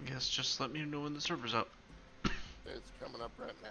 I guess just let me know when the server's up. It's coming up right now.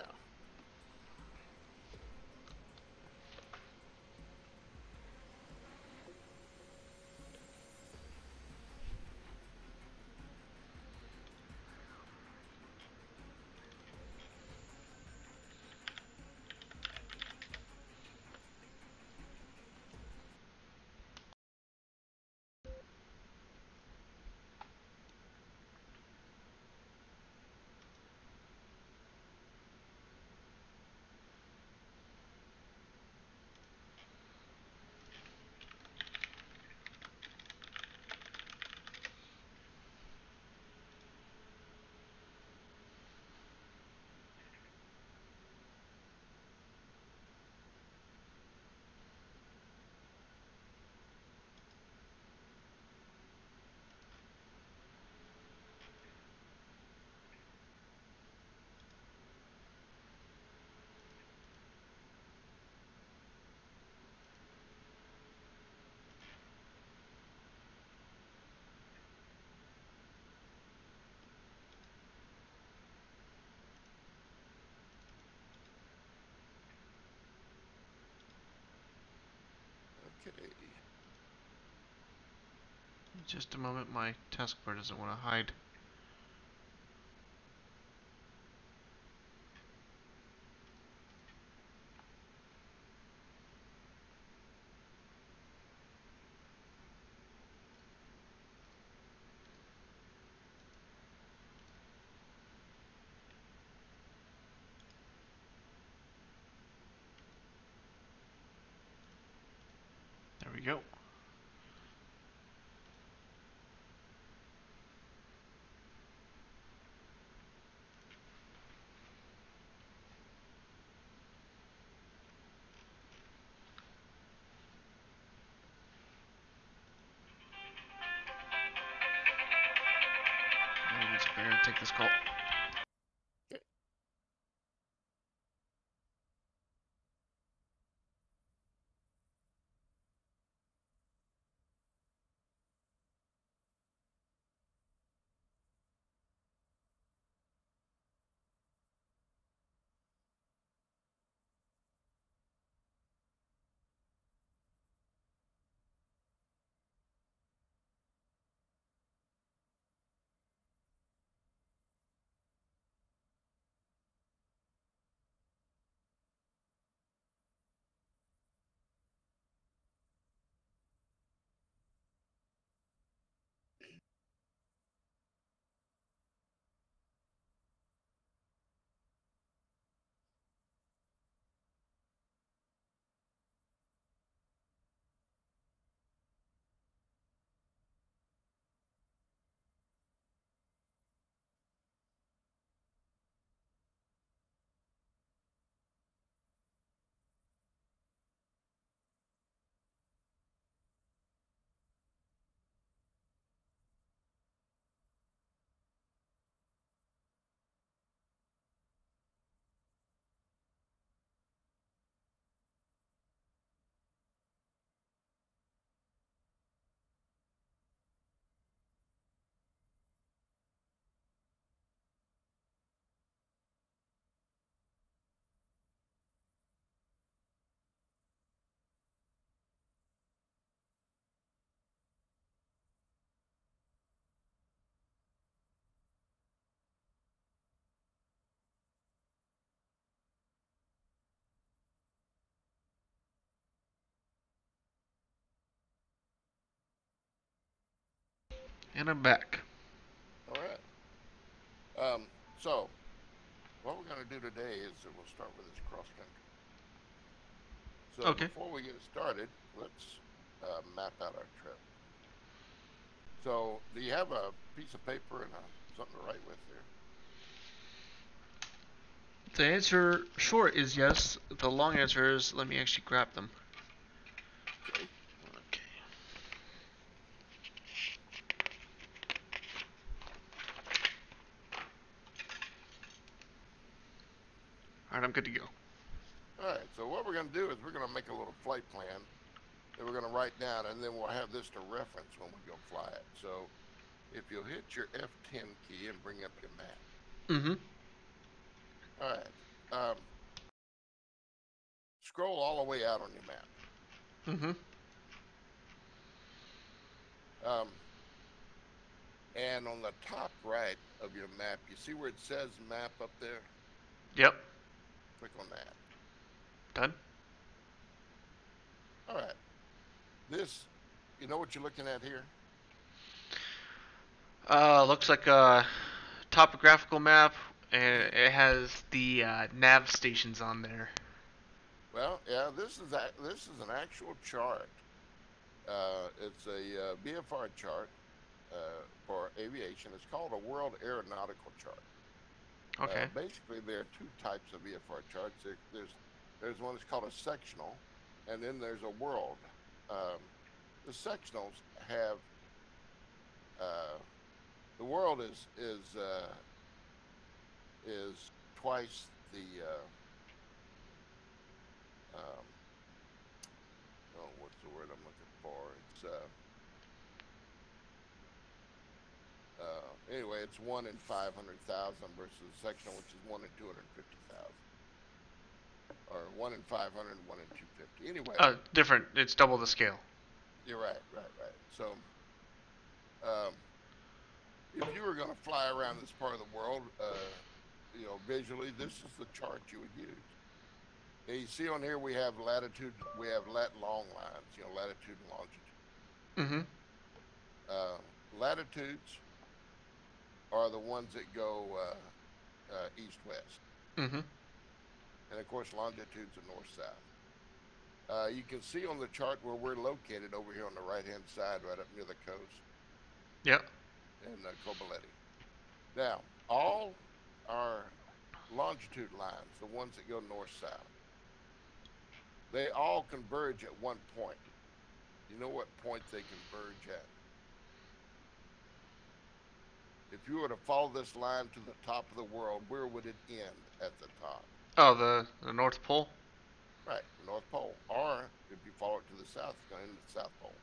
Okay. Just a moment, my taskbar doesn't want to hide. There we go. One second, I'm gonna take this call. Okay. And I'm back. All right. So what we're going to do today is that we'll start with this cross country. So Okay. before we get started, let's map out our trip. So do you have a piece of paper and something to write with there? The answer short is yes. The long answer is let me actually grab them. Okay. Okay. Alright, I'm good to go. All right. So what we're going to do is we're going to make a little flight plan that we're going to write down, and then we'll have this to reference when we go fly it. So if you'll hit your F10 key and bring up your map. Mm-hmm. All right. Scroll all the way out on your map. Mm-hmm. And on the top right of your map, you see where it says map up there? Yep. Click on that. Done. All right. This, you know what you're looking at here? Looks like a topographical map, and it has the nav stations on there. Well, yeah, this is an actual chart. It's a BFR chart for aviation. It's called a World Aeronautical Chart. Okay. Basically, there are two types of VFR charts. There's one that's called a sectional, and then there's a world. The sectionals have the world is twice the um, oh, what's the word I'm looking for? It's anyway, it's 1 in 500,000 versus sectional, which is 1 in 250,000, or 1 in 500 and 1 in 250. Anyway, Different. It's double the scale. you're right. So, um, if you were going to fly around this part of the world, visually, this is the chart you would use. Now, you see on here we have latitude, we have long lines, latitude and longitude. Mm-hmm. Latitudes are the ones that go east-west, Mm-hmm. and of course longitudes are north-south. You can see on the chart where we're located over here on the right-hand side, right up near the coast, Yep. in Kobaleti. Now, all our longitude lines, the ones that go north-south, they all converge at one point. You know what point they converge at? If you were to follow this line to the top of the world, where would it end at the top? Oh, the North Pole. Right, the North Pole. Or if you follow it to the south, it's going to end at the South Pole.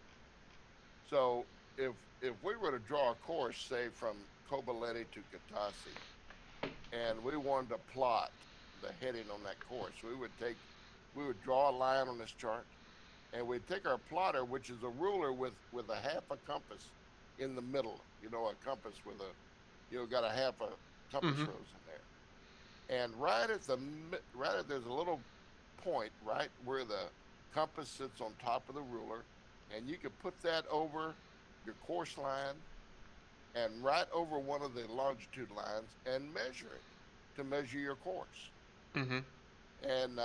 So if we were to draw a course, say from Kobaleti to Katasi, and we wanted to plot the heading on that course, we would draw a line on this chart, and we'd take our plotter, which is a ruler with a half a compass in the middle. A compass with got a half a compass Mm-hmm. rose in there. And there's a little point right where the compass sits on top of the ruler, and you can put that over your course line and right over one of the longitude lines and measure it to measure your course. Mm-hmm. And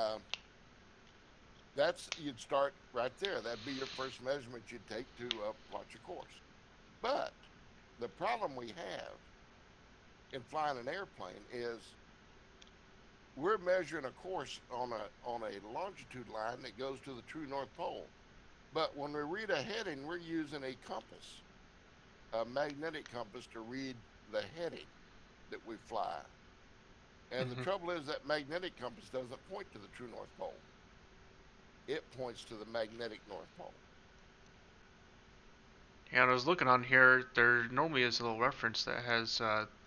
you'd start right there. That'd be your first measurement you'd take to plot your course. But the problem we have in flying an airplane is we're measuring a course on a longitude line that goes to the true North Pole. But when we read a heading, we're using a compass, a magnetic compass, to read the heading that we fly. And the Mm-hmm. trouble is that magnetic compass doesn't point to the true North Pole. It points to the magnetic North Pole. Yeah, and I was looking on here. There normally is a little reference that has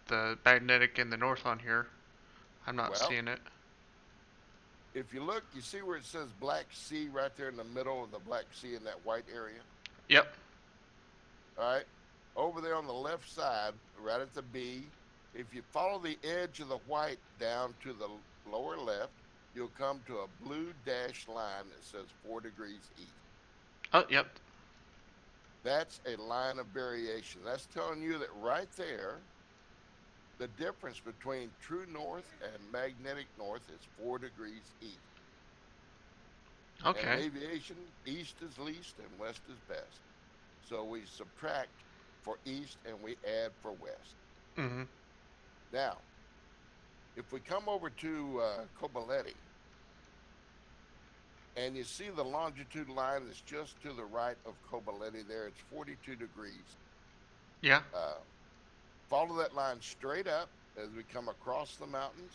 the magnetic and the north on here. I'm not Well, seeing it. if you look, you see where it says Black Sea right there in the middle of the Black Sea in that white area? Yep. All right. Over there on the left side, right at the B, if you follow the edge of the white down to the lower left, you'll come to a blue dashed line that says 4 degrees east. Oh, yep. That's a line of variation. That's telling you that right there, the difference between true north and magnetic north is 4 degrees east. And in Okay. aviation, east is least and west is best. So we subtract for east and we add for west. Mm-hmm. Now, if we come over to Kobaleti, and you see the longitude line that's just to the right of Kobaleti there, it's 42 degrees. Yeah. Follow that line straight up as we come across the mountains,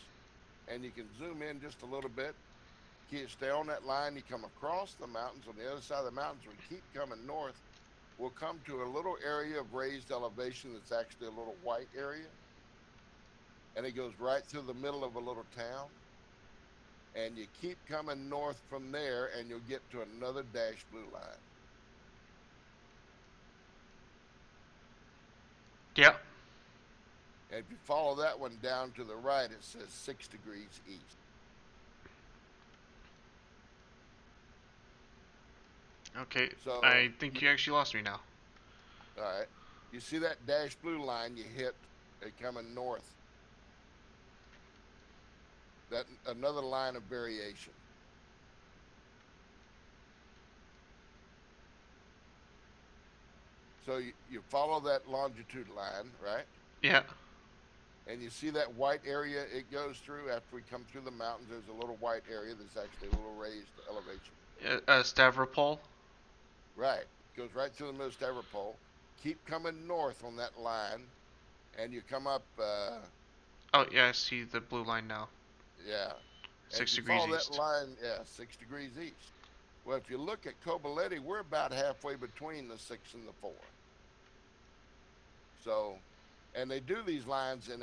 and you can zoom in just a little bit. Stay on that line, you come across the mountains. On the other side of the mountains, we keep coming north. we'll come to a little area of raised elevation that's actually a little white area, and it goes right through the middle of a little town. And you keep coming north from there, and you'll get to another dashed blue line. Yep. And if you follow that one down to the right, it says 6 degrees east. Okay. So, I think you actually lost me now. all right, you see that dashed blue line you hit coming north. That another line of variation. So you follow that longitude line, right? Yeah. And you see that white area it goes through after we come through the mountains. There's a little white area that's actually a little raised elevation. Stavropol. Right. Goes right through the middle of Stavropol. Keep coming north on that line, and you come up, Oh yeah, I see the blue line now. yeah. As Six you degrees follow that east. line, yeah, 6 degrees east. Well, if you look at Kobaleti, we're about halfway between the 6 and the 4. So, and they do these lines in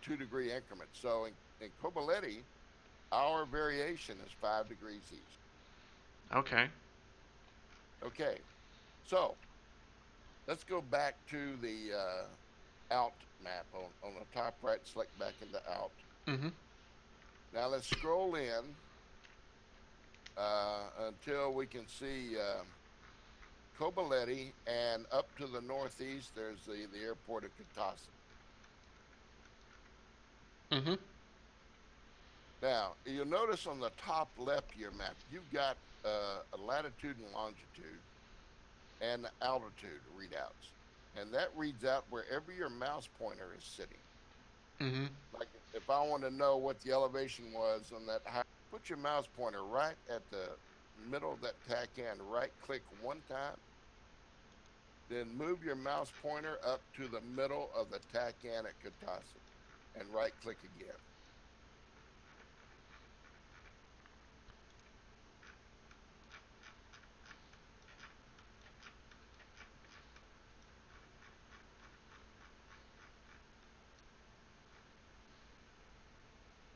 2 degree increments. So in Kobaleti, our variation is 5 degrees east. Okay. Okay, so let's go back to the out map on the top right, select back into out. Mhm. Now let's scroll in until we can see Kobaleti, and up to the northeast, there's the airport of Kataisi. Mhm. Now, you'll notice on the top left of your map, you've got a latitude and longitude and altitude readouts. And that reads out wherever your mouse pointer is sitting. Mhm. Like if I want to know what the elevation was on that high, put your mouse pointer right at the middle of that tack end, right click one time, then move your mouse pointer up to the middle of the tack end at Kataisi and right click again.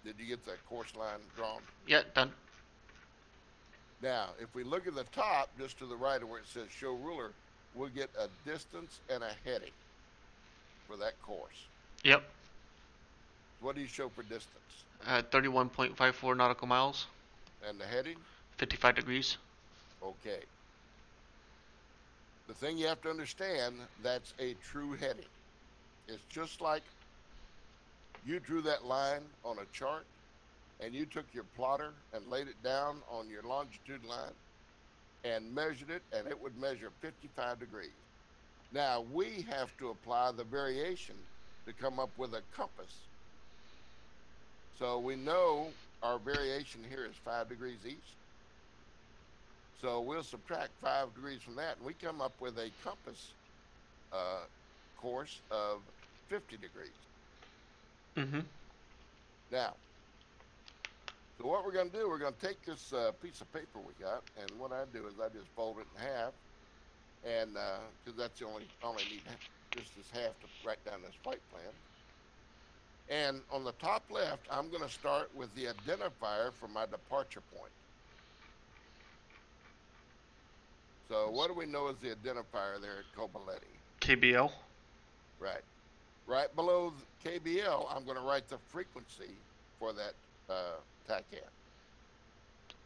Did you get that course line drawn? Yeah, done. Now, if we look at the top, just to the right of where it says show ruler, we'll get a distance and a heading for that course. Yep. What do you show for distance? 31.54 nautical miles. And the heading? 55 degrees. Okay. The thing you have to understand, that's a true heading. It's just like you drew that line on a chart and you took your plotter and laid it down on your longitude line and measured it, and it would measure 55 degrees. Now we have to apply the variation to come up with a compass. So we know our variation here is 5 degrees east. So we'll subtract 5 degrees from that, and we come up with a compass uh, course of 50 degrees. Mhm. Now, so what we're going to do, we're going to take this piece of paper we got, and what I do is I just fold it in half, and because that's the only need just this half to write down this flight plan. And on the top left, I'm going to start with the identifier for my departure point. So what do we know as the identifier there at Kobaleti? KBL. Right. Right below KBL, I'm going to write the frequency for that TACAN.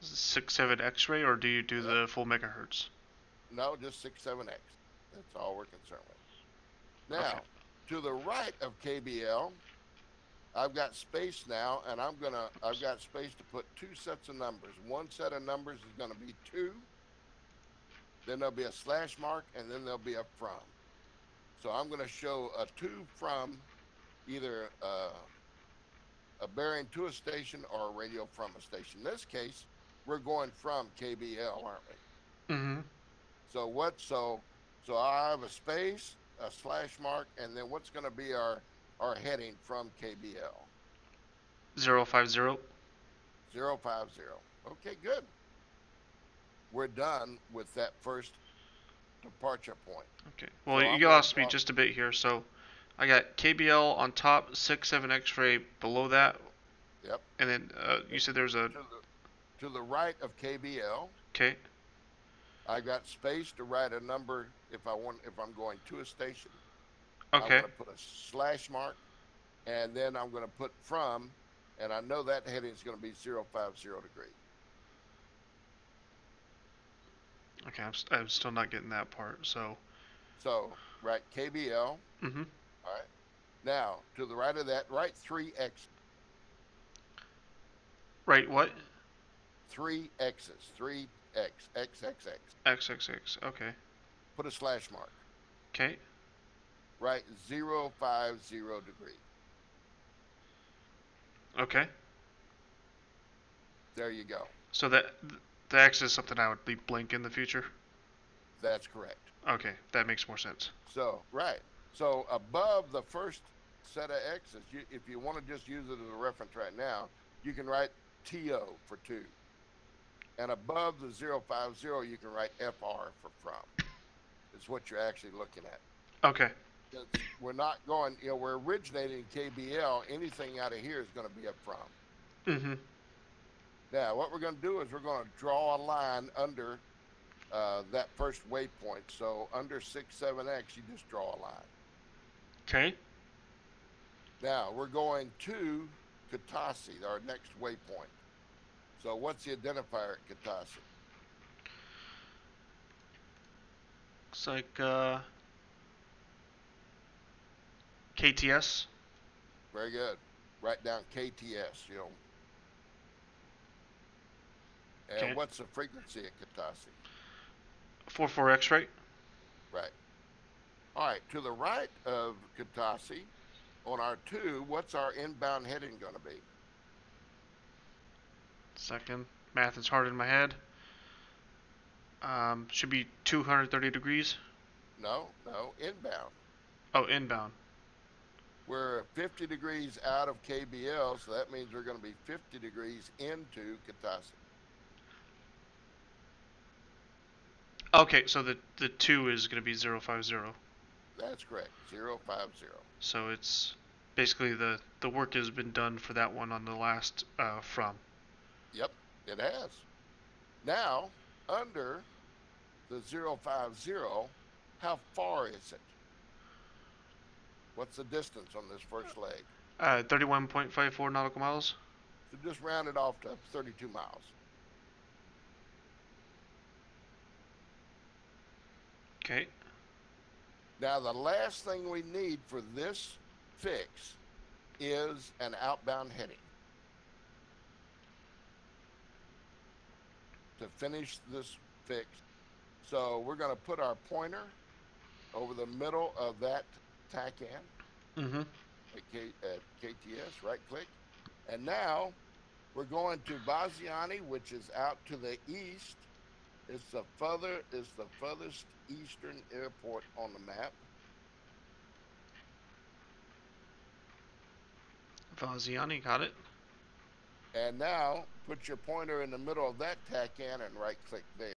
6-7 X-ray, or do you do Yep. the full megahertz? No, just 67X. That's all we're concerned with. Okay. Now, to the right of KBL, I've got space now, and I've got space to put two sets of numbers. One set of numbers is going to be 2, then there'll be a slash mark, and then there'll be a from. So I'm going to show a 2 from either a bearing to a station or a radio from a station. In this case, we're going from KBL, aren't we? Mhm. So what? So I have a space, a slash mark, and then what's going to be our heading from KBL? 050. 050. Okay, good. We're done with that first departure point. Okay. Well, So I'm you going to lost me draw. just a bit here. So I got KBL on top, 6-7 X-ray below that, Yep. and then you said there's a. To the right of KBL, Okay. I got space to write a number if I'm going to a station. I'm Okay. going to put a slash mark, and then I'm going to put from, and I know that heading is going to be 050 degrees. Okay. I'm still not getting that part. So. So write KBL. Mhm. All right. Now to the right of that, write 3x, Right. What? 3x's, 3x, x, x, x. XXX. Okay. Put a slash mark. Okay. Write 050 degrees. Okay. There you go. So that the X is something I would leave blank in the future. That's correct. Okay, that makes more sense. So, right. So above the first set of X's, if you want to just use it as a reference right now, you can write TO for 2. And above the 050, you can write FR for from. Is what you're actually looking at. Okay. We're not going, we're originating KBL. Anything out of here is going to be a from. Mhm. Now, what we're going to do is we're going to draw a line under that first waypoint. So under 67X, you just draw a line. Okay. Now we're going to Katasi, our next waypoint. So what's the identifier at Katasi? Looks like KTS. Very good. Write down KTS, And Okay. what's the frequency at Katasi? 44X, right? Right. All right. To the right of Katasi, on our 2, what's our inbound heading going to be? Second. Math is hard in my head. Should be 230 degrees. No, inbound. Oh, inbound. We're 50 degrees out of KBL, so that means we're going to be 50 degrees into Katasi. Okay, so the 2 is going to be 050. That's correct, 050. So it's basically the work has been done for that one on the last from. Yep, it has. Now, under the 050, how far is it? What's the distance on this first leg? 31.54 nautical miles. So just round it off to 32 miles. Okay. Now, the last thing we need for this fix is an outbound heading. To finish this fix, so we're going to put our pointer over the middle of that TACAN Mhm. at KTS, right click. And now we're going to Baziani, which is out to the east. It's the furthest eastern airport on the map. Vaziani, got it. And now put your pointer in the middle of that TACAN and right click there.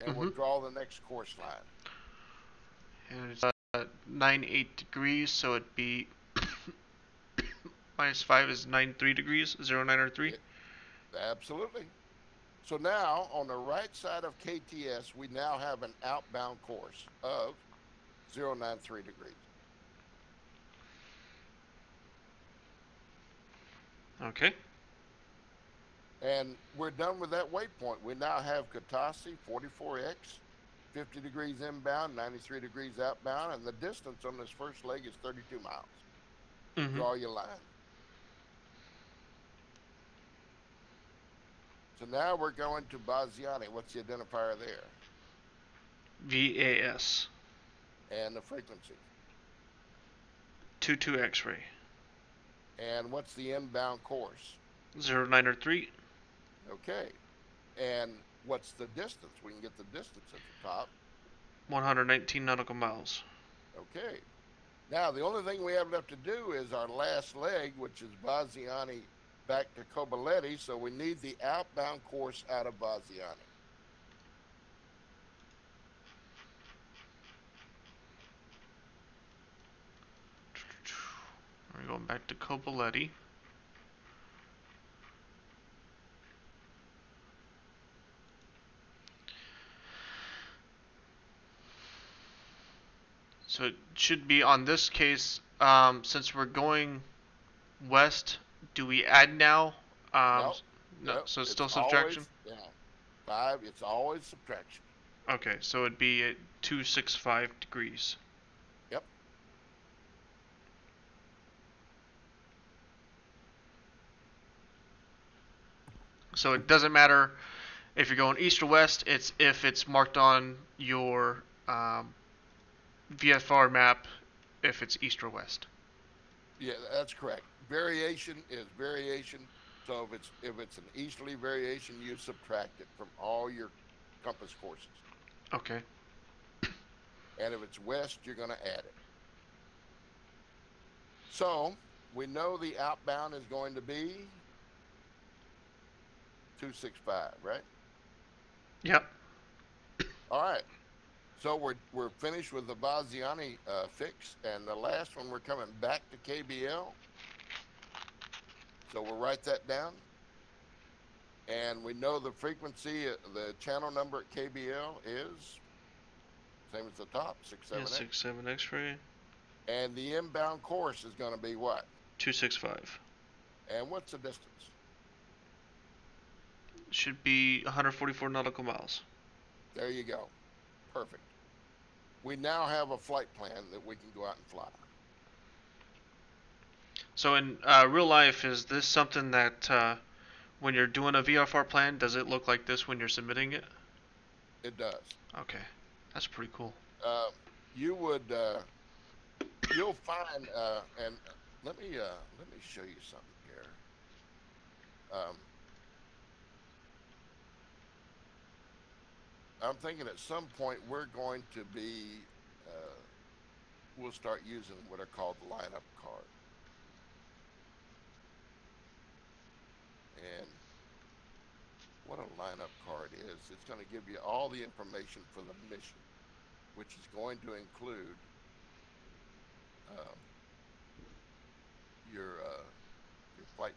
And we'll Mhm. draw the next course line. And it's 98 degrees, so it'd be -5 is 93 degrees, 09 or 3. It, absolutely. So now on the right side of KTS, we now have an outbound course of 093 degrees. Okay. And we're done with that waypoint. We now have Katasi 44X, 50 degrees inbound, 93 degrees outbound, and the distance on this first leg is 32 miles. Mhm. Draw your line. So now we're going to Baziani. What's the identifier there? VAS. And the frequency. 22 X-ray. And what's the inbound course? 09 or 3. Okay. And what's the distance? We can get the distance at the top. 119 nautical miles. Okay. Now, the only thing we have left to do is our last leg, which is Baziani back to Kobuleti. So we need the outbound course out of Baziani. back to Kobuleti. So it should be on this case, since we're going west, do we add now? Um, No, no, no, so it's it's still subtraction? always, yeah, 5, it's always subtraction. Okay, so it'd be at 265 degrees. Yep. So it doesn't matter if you're going east or west, it's if it's marked on your VFR map if it's east or west. Yeah, that's correct. Variation is variation. So if it's an easterly variation, you subtract it from all your compass courses. Okay. And if it's west, you're going to add it. So we know the outbound is going to be 265, right? Yep. All right. So we're finished with the Vaziani fix, and the last one we're coming back to KBL. So we'll write that down, and we know the frequency, the channel number at KBL is same as the top, Yeah, 67X, 67 X-ray. and the inbound course is going to be what? 265. And what's the distance? Should be 144 nautical miles. There you go. Perfect. We now have a flight plan that we can go out and fly. So in real life, is this something that when you're doing a VFR plan, does it look like this when you're submitting it? It does. Okay, that's pretty cool. Uh, you would you'll find and let me show you something here. Um, I'm thinking at some point we're going to be we'll start using what are called lineup cards. And what a lineup card is, it's going to give you all the information for the mission, which is going to include um, your flight